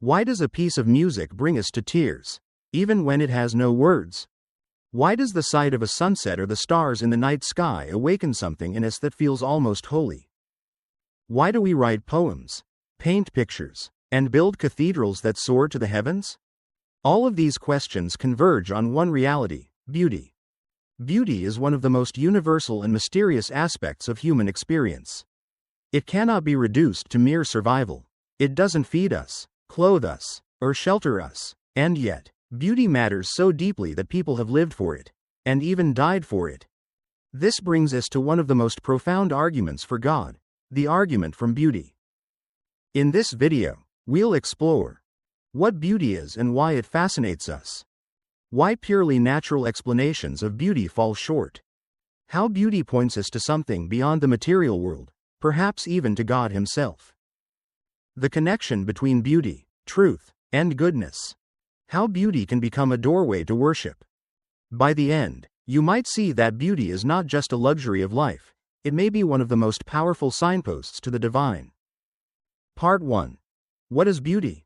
Why does a piece of music bring us to tears, even when it has no words? Why does the sight of a sunset or the stars in the night sky awaken something in us that feels almost holy? Why do we write poems, paint pictures, and build cathedrals that soar to the heavens? All of these questions converge on one reality: beauty. Beauty is one of the most universal and mysterious aspects of human experience. It cannot be reduced to mere survival. It doesn't feed us, clothe us, or shelter us, and yet, beauty matters so deeply that people have lived for it, and even died for it. This brings us to one of the most profound arguments for God, the argument from beauty. In this video, we'll explore what beauty is and why it fascinates us. Why purely natural explanations of beauty fall short. How beauty points us to something beyond the material world, perhaps even to God Himself. The connection between beauty, truth, and goodness. How beauty can become a doorway to worship. By the end, you might see that beauty is not just a luxury of life, it may be one of the most powerful signposts to the divine. Part 1. What is beauty?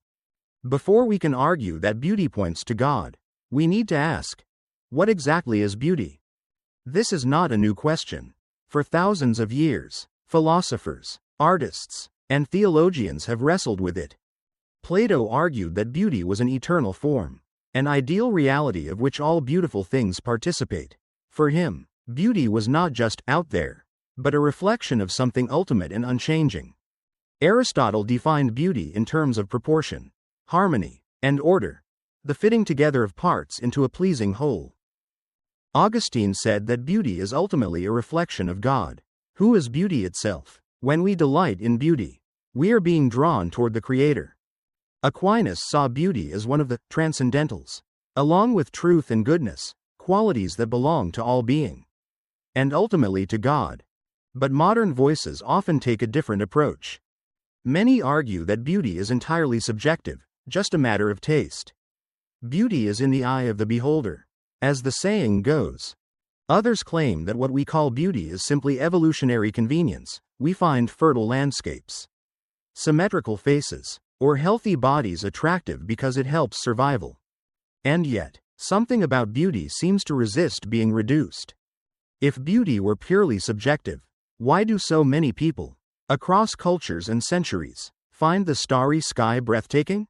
Before we can argue that beauty points to God, we need to ask, what exactly is beauty? This is not a new question. For thousands of years, philosophers, artists, and theologians have wrestled with it. Plato argued that beauty was an eternal form, an ideal reality of which all beautiful things participate. For him, beauty was not just out there, but a reflection of something ultimate and unchanging. Aristotle defined beauty in terms of proportion, harmony, and order, the fitting together of parts into a pleasing whole. Augustine said that beauty is ultimately a reflection of God, who is beauty itself. When we delight in beauty, we are being drawn toward the Creator. Aquinas saw beauty as one of the transcendentals, along with truth and goodness, qualities that belong to all being, and ultimately to God. But modern voices often take a different approach. Many argue that beauty is entirely subjective, just a matter of taste. Beauty is in the eye of the beholder, as the saying goes. Others claim that what we call beauty is simply evolutionary convenience. We find fertile landscapes, symmetrical faces, or healthy bodies attractive because it helps survival. And yet, something about beauty seems to resist being reduced. If beauty were purely subjective, why do so many people, across cultures and centuries, find the starry sky breathtaking?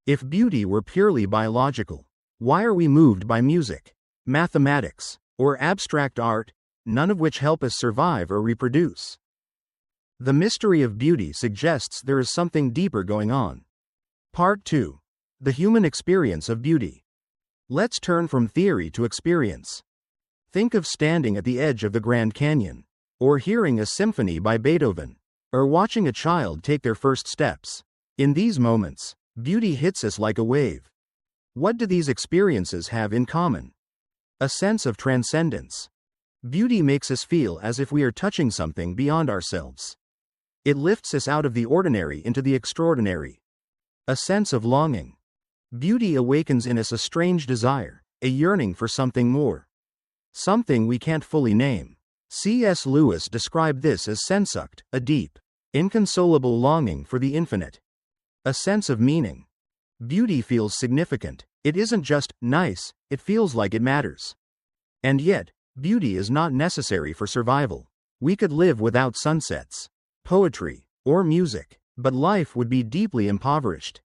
If beauty were purely biological, why are we moved by music, mathematics, or abstract art, none of which help us survive or reproduce? The mystery of beauty suggests there is something deeper going on. Part 2. The human experience of beauty. Let's turn from theory to experience. Think of standing at the edge of the Grand Canyon, or hearing a symphony by Beethoven, or watching a child take their first steps. In these moments, beauty hits us like a wave. What do these experiences have in common? A sense of transcendence. Beauty makes us feel as if we are touching something beyond ourselves. It lifts us out of the ordinary into the extraordinary. A sense of longing. Beauty awakens in us a strange desire, a yearning for something more. Something we can't fully name. C.S. Lewis described this as sehnsucht, a deep, inconsolable longing for the infinite. A sense of meaning. Beauty feels significant. It isn't just nice, it feels like it matters. And yet, beauty is not necessary for survival. We could live without sunsets, poetry, or music, but life would be deeply impoverished.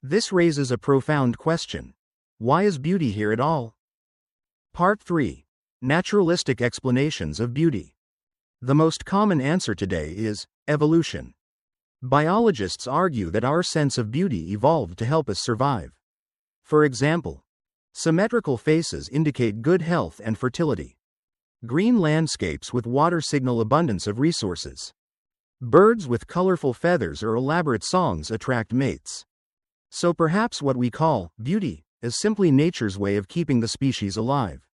This raises a profound question. Why is beauty here at all? Part 3. Naturalistic explanations of beauty. The most common answer today is evolution. Biologists argue that our sense of beauty evolved to help us survive. For example, symmetrical faces indicate good health and fertility. Green landscapes with water signal abundance of resources. Birds with colorful feathers or elaborate songs attract mates. So perhaps what we call beauty is simply nature's way of keeping the species alive.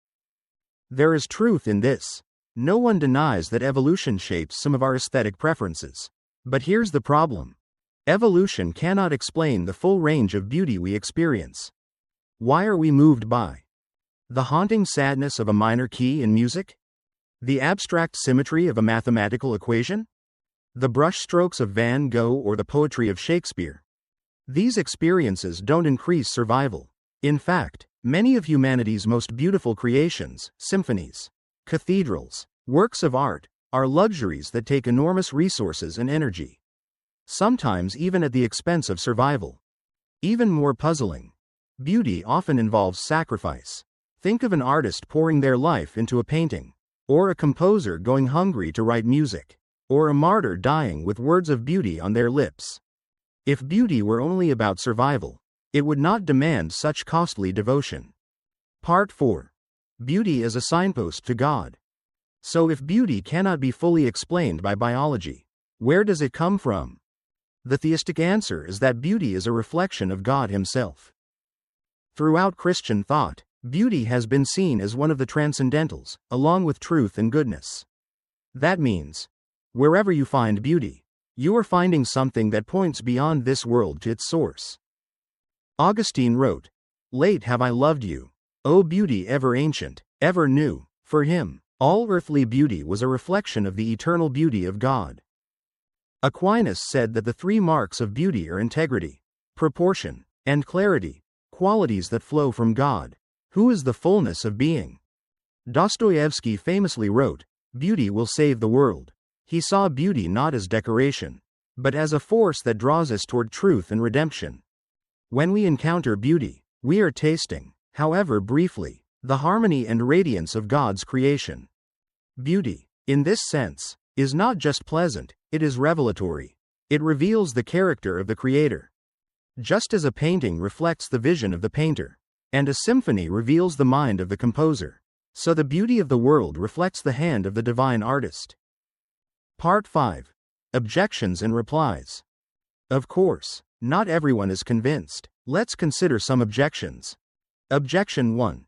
There is truth in this. No one denies that evolution shapes some of our aesthetic preferences. But here's the problem. Evolution cannot explain the full range of beauty we experience. Why are we moved by the haunting sadness of a minor key in music? The abstract symmetry of a mathematical equation? The brushstrokes of Van Gogh or the poetry of Shakespeare? These experiences don't increase survival. In fact, many of humanity's most beautiful creations, symphonies, cathedrals, works of art, are luxuries that take enormous resources and energy. Sometimes even at the expense of survival. Even more puzzling, beauty often involves sacrifice. Think of an artist pouring their life into a painting, or a composer going hungry to write music, or a martyr dying with words of beauty on their lips. If beauty were only about survival, it would not demand such costly devotion. Part 4. Beauty as a signpost to God. So if beauty cannot be fully explained by biology, where does it come from? The theistic answer is that beauty is a reflection of God Himself. Throughout Christian thought, beauty has been seen as one of the transcendentals, along with truth and goodness. That means, wherever you find beauty, you are finding something that points beyond this world to its source. Augustine wrote, "Late have I loved you, O beauty ever ancient, ever new." For him, all earthly beauty was a reflection of the eternal beauty of God. Aquinas said that the three marks of beauty are integrity, proportion, and clarity, qualities that flow from God, who is the fullness of being. Dostoevsky famously wrote, "Beauty will save the world." He saw beauty not as decoration, but as a force that draws us toward truth and redemption. When we encounter beauty, we are tasting, however briefly, the harmony and radiance of God's creation. Beauty, in this sense, is not just pleasant, it is revelatory. It reveals the character of the Creator. Just as a painting reflects the vision of the painter, and a symphony reveals the mind of the composer, so the beauty of the world reflects the hand of the divine artist. Part 5. Objections and replies. Of course, not everyone is convinced. Let's consider some objections. Objection 1.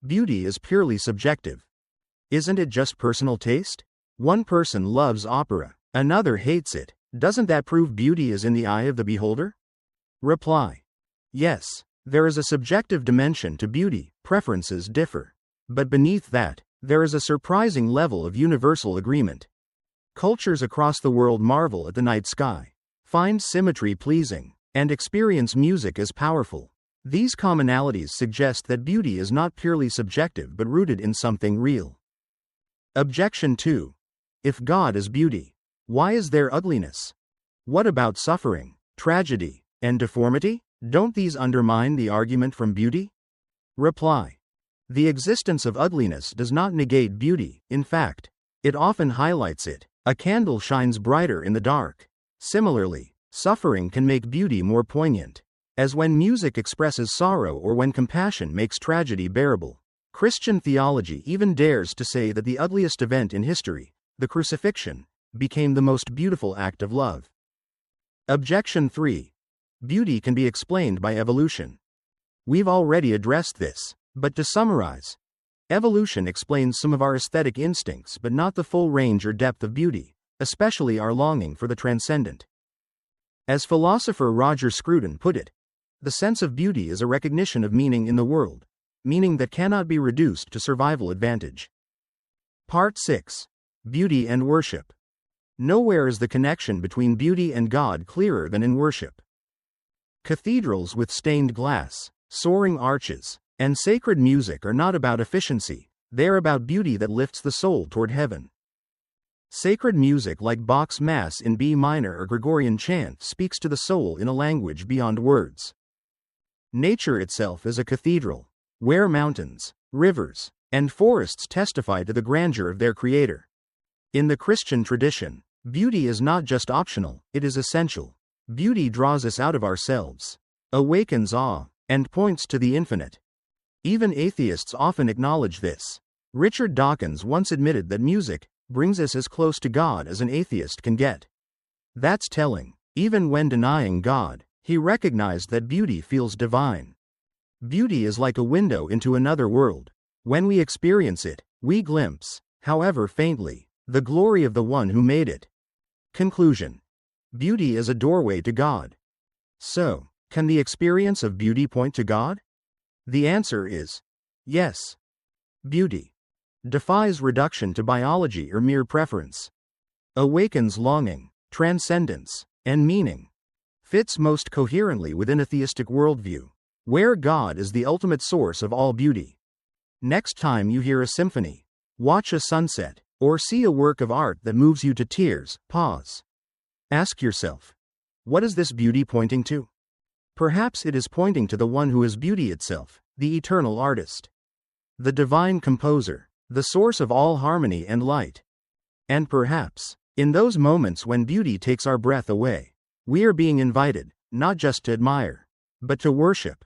Beauty is purely subjective. Isn't it just personal taste? One person loves opera, another hates it. Doesn't that prove beauty is in the eye of the beholder? Reply. Yes, there is a subjective dimension to beauty, preferences differ. But beneath that, there is a surprising level of universal agreement. Cultures across the world marvel at the night sky, find symmetry pleasing, and experience music as powerful. These commonalities suggest that beauty is not purely subjective but rooted in something real. Objection 2. If God is beauty, why is there ugliness? What about suffering, tragedy, and deformity? Don't these undermine the argument from beauty? Reply. The existence of ugliness does not negate beauty, in fact, it often highlights it. A candle shines brighter in the dark. Similarly, suffering can make beauty more poignant, as when music expresses sorrow or when compassion makes tragedy bearable. Christian theology even dares to say that the ugliest event in history, the crucifixion, became the most beautiful act of love. Objection 3. Beauty can be explained by evolution. We've already addressed this, but to summarize, evolution explains some of our aesthetic instincts but not the full range or depth of beauty, especially our longing for the transcendent. As philosopher Roger Scruton put it, the sense of beauty is a recognition of meaning in the world, meaning that cannot be reduced to survival advantage. Part 6. Beauty and worship. Nowhere is the connection between beauty and God clearer than in worship. Cathedrals with stained glass, soaring arches, and sacred music are not about efficiency, they are about beauty that lifts the soul toward heaven. Sacred music like Bach's Mass in B minor or Gregorian chant speaks to the soul in a language beyond words. Nature itself is a cathedral, where mountains, rivers, and forests testify to the grandeur of their Creator. In the Christian tradition, beauty is not just optional, it is essential. Beauty draws us out of ourselves, awakens awe, and points to the infinite. Even atheists often acknowledge this. Richard Dawkins once admitted that music brings us as close to God as an atheist can get. That's telling. Even when denying God, he recognized that beauty feels divine. Beauty is like a window into another world. When we experience it, we glimpse, however faintly, the glory of the one who made it. Conclusion. Beauty is a doorway to God. So, can the experience of beauty point to God? The answer is yes. Beauty defies reduction to biology or mere preference. Awakens longing, transcendence, and meaning. fits most coherently within a theistic worldview, where God is the ultimate source of all beauty. Next time you hear a symphony, watch a sunset, or see a work of art that moves you to tears, pause. Ask yourself, what is this beauty pointing to? Perhaps it is pointing to the one who is beauty itself, the eternal artist, the divine composer, the source of all harmony and light. And perhaps, in those moments when beauty takes our breath away, we are being invited, not just to admire, but to worship.